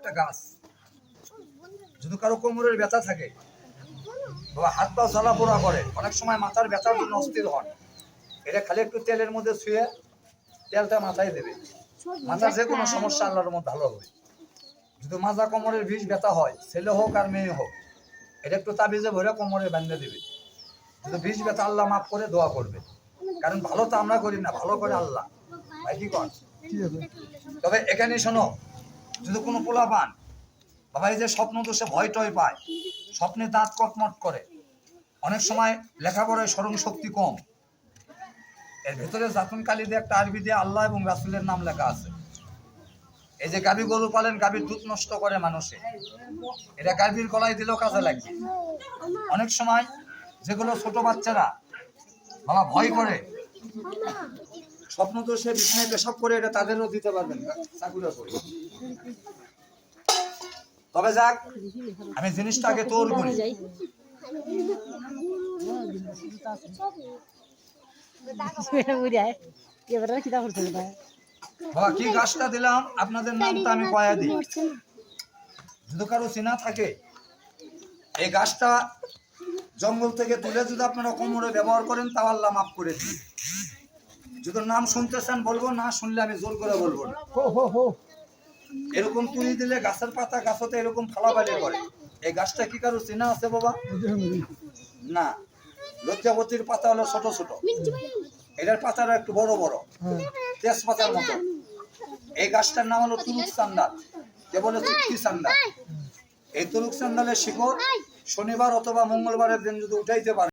একটা গাছ। যদি কারো কোমরের ব্যথা থাকে বা হাত পা জ্বালা পোড়া করে, অনেক সময় মাথার ব্যথার জন্য অস্থির হন, এটা খালি একটু তেলের মধ্যে ছুঁয়ে তেলটা মাথায় দেবে, মাথার যে কোনো সমস্যা আল্লাহর মধ্যে ভালো হবে। যদি মাজা কোমরের বিষ ব্যথা হয়, ছেলে হোক আর মেয়ে হোক, এটা একটু তাবিজে ভরে কোমরে বাঁধে দেবে। যদি বিষ ব্যথা আল্লাহ মাফ করে দোয়া করবে, কারণ ভালো তো আমরা করি না, ভালো করে আল্লাহ। ভাই কি কর? তবে এখানে শোনো, যদি কোনো পোলা পান বাবা, এই যে স্বপ্ন দোষে ভয় টয় পায়, স্বপ্নে দাঁত কটমট করে, অনেক সময় লেখাপড়ায় স্মরণ শক্তি কম, এর ভেতরে জাতুন কালি দিয়ে একটা আরবি দিয়ে আল্লাহ এবং রাসূলের নাম লেখা আছে। এই যে গাভী গরু পালেন, গাভীর দুধ নষ্ট করে মানুষে, এটা গাভীর গলায় দিলেও কাজে লাগবে। অনেক সময় যেগুলো ছোট বাচ্চারা বাবা ভয় করে, স্বপ্ন দোষে বিছানায় পেশাব করে, এটা তাদেরও দিতে পারবেন চাকুরা করে। তবে যাক, আমি জিনিসটা আগে তোর করি। বাবা কি গাছটা দিলাম আপনাদের নামটা আমি কয়া দিই, যদি কারো চেনা থাকে, এই গাছটা জঙ্গল থেকে তুলে যদি আপনারা কোমরে ব্যবহার করেন, তাও আল্লাহ মাফ করে দিন। যদি নাম শুনতে চান বলবো, না শুনলে আমি জোর করে বলবো না। এরকম তুলি দিলে গাছের পাতা গাছতে এরকম ফালাফালি করে। এই গাছটা কি কারো চেনা আছে বাবা? না, লজ্জাবতীর পাতা হলো ছোট ছোট, এটার পাতাটা একটু বড় বড়, তেজপাতার মতো। এই গাছটার নাম হলো তুলুক সান্দাল, কে বলে চুক্তি সান্দাল। এই তুলুক সান্দালের শিকড় শনিবার অথবা মঙ্গলবারের দিন যদি উঠাইতে পারে,